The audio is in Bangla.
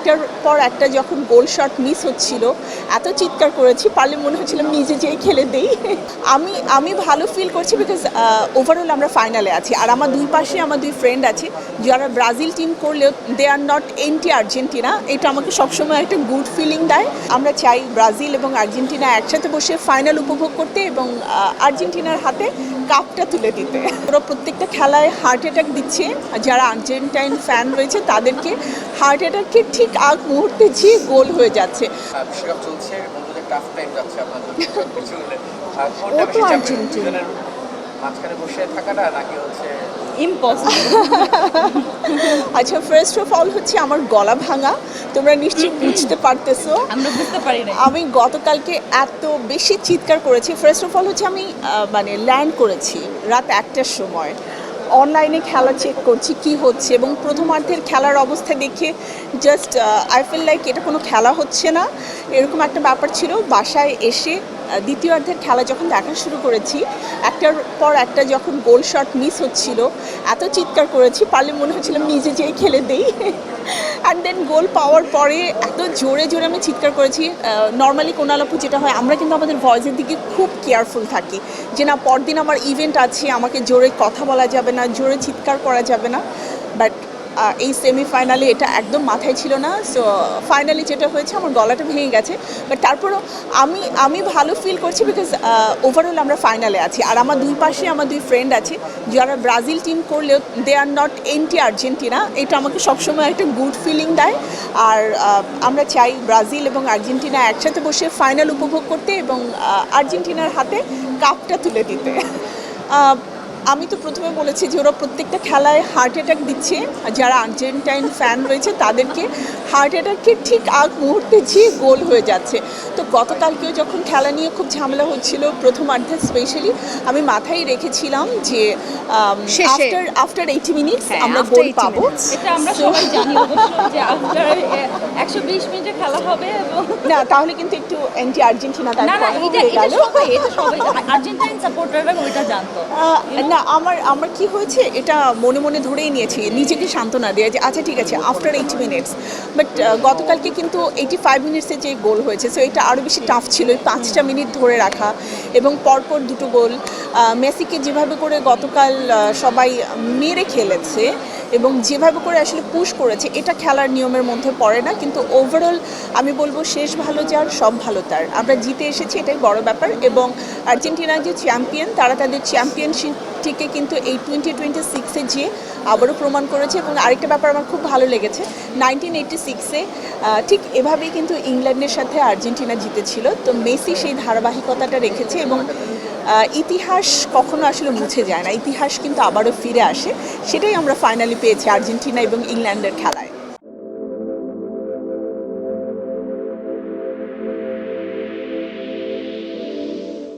একটার পর একটা যখন গোল শট মিস হচ্ছিল, এত চিৎকার করেছি, পারলে মনে হচ্ছিল নিজে যেয়ে খেলে দেই। আমি ভালো ফিল করছি বিকজ ওভারঅল আমরা ফাইনালে আছি। আর আমার দুই পাশে আমার দুই ফ্রেন্ড আছে যারা ব্রাজিল টিম করলেও দে আর নট এন্টি আর্জেন্টিনা। এটা আমাকে সবসময় একটা গুড ফিলিং দেয়। আমরা চাই ব্রাজিল এবং আর্জেন্টিনা একসাথে বসে ফাইনাল উপভোগ করতে এবং আর্জেন্টিনার হাতে কাপটা তুলে দিতে। ওরা প্রত্যেকটা খেলায় হার্ট অ্যাটাক দিচ্ছে, যারা আর্জেন্টাইন ফ্যান রয়েছে তাদেরকে হার্ট অ্যাটাকের ঠিক আগ মুহূর্তে যে গোল হয়ে যাচ্ছে। বিশ্বকাপ চলছে, বন্ধুদের টাফ টাইম যাচ্ছে আপনাদের পিছনে। ও তো আর্জেন্টিনা। মাঝখানে বসে থাকাটা নাকি হচ্ছে ইম্পসিবল। আচ্ছা, ফার্স্ট অফ অল হচ্ছে আমার গলা ভাঙা, তোমরা নিশ্চয়ই বুঝতে পারতেছো। আমরা বুঝতে পারি না। আমি গতকালকে এত বেশি চিৎকার করেছি। ফার্স্ট অফ অল হচ্ছে আমি মানে ল্যান্ড করেছি রাত 1টার সময়, অনলাইনে খেলা চেক করছি কি হচ্ছে, এবং প্রথমার্ধের খেলার অবস্থা দেখে জাস্ট আই ফিল লাইক এটা কোনো খেলা হচ্ছে না, এরকম একটা ব্যাপার ছিল। বাসায় এসে দ্বিতীয়ার্ধের খেলা যখন দেখা শুরু করেছি, একটার পর একটা যখন গোল শট মিস হচ্ছিল, এত চিৎকার করেছি, পারলে মনে হচ্ছিল নিজে যেয়ে খেলে দেই। অ্যান্ড দেন গোল পাওয়ার পরে এত জোরে জোরে আমি চিৎকার করেছি। নর্মালি কোনালাপু যেটা হয়, আমরা কিন্তু আমাদের ভয়েসের দিকে খুব কেয়ারফুল থাকি যে না, পরদিন আমার ইভেন্ট আছে, আমাকে জোরে কথা বলা যাবে না, জোরে চিৎকার করা যাবে না। বাট এই সেমিফাইনালে এটা একদম মাথায় ছিল না। সো ফাইনালি যেটা হয়েছে, আমার গলাটা ভেঙে গেছে। বাট তারপরও আমি ভালো ফিল করছি বিকজ ওভারঅল আমরা ফাইনালে আছি। আর আমার দুই পাশে আমার দুই ফ্রেন্ড আছে যারা ব্রাজিল টিম করলেও দে আর নট এন্টি আর্জেন্টিনা। এটা আমাকে সবসময় একটা গুড ফিলিং দেয়। আর আমরা চাই ব্রাজিল এবং আর্জেন্টিনা একসাথে বসে ফাইনাল উপভোগ করতে এবং আর্জেন্টিনার হাতে কাপটা তুলে দিতে। আমি তো প্রথমে বলেছি যে ওরা প্রত্যেকটা খেলায় হার্ট অ্যাটাক দিচ্ছে, যারা আর্জেন্টাইন ফ্যান রয়েছে তাদেরকে হার্ট অ্যাটাকের ঠিক আগ মুহূর্তে যে গোল হয়ে যাচ্ছে। তো গতকালকেও যখন খেলা নিয়ে খুব ঝামেলা হচ্ছিল প্রথমার্ধে স্পেশালি, আমি মাথায় রেখেছিলাম যে আফটার 80 মিনিটস আমরা গোল পাবো। এটা আমরা সবাই জানি অবশ্য যে আফটার 120 মিনিটে খেলা হবে। এবং না, তাহলে কিন্তু একটু অ্যান্টি আর্জেন্টিনা না না, এটা সবাই আর্জেন্টাইন সাপোর্টাররা ওইটা জানতো। না, আমার কি হয়েছে, এটা মনে মনে ধরেই নিয়েছি, নিজেকে সান্ত্বনা দেওয়া যে আচ্ছা ঠিক আছে আফটার 80 মিনিটস। বাট গতকালকে কিন্তু 85 মিনিটসে যে গোল হয়েছে, সো এটা আরও বেশি টাফ ছিল, ওই 5টা মিনিট ধরে রাখা এবং পরপর দুটো গোল। মেসিকে যেভাবে করে গতকাল সবাই মেরে খেলেছে এবং যেভাবে করে আসলে পুশ করেছে, এটা খেলার নিয়মের মধ্যে পড়ে না। কিন্তু ওভারঅল আমি বলবো শেষ ভালো যার সব ভালো তার। আমরা জিতে এসেছি, এটাই বড় ব্যাপার। এবং আর্জেন্টিনা যে চ্যাম্পিয়ন, তারা তাদের চ্যাম্পিয়নশিপটিকে কিন্তু এই 2026-এ যে আবারও প্রমাণ করেছে। এবং আরেকটা ব্যাপার আমার খুব ভালো লেগেছে, 1986-এ ঠিক এভাবেই কিন্তু ইংল্যান্ডের সাথে আর্জেন্টিনা জিতেছিল। তো মেসি সেই ধারাবাহিকতাটা রেখেছে এবং ইতিহাস কখনো আসলে মুছে যায় না, ইতিহাস কিন্তু আবারও ফিরে আসে। সেটাই আমরা ফাইনালি পেয়েছি আর্জেন্টিনা এবং ইংল্যান্ডের খেলায়।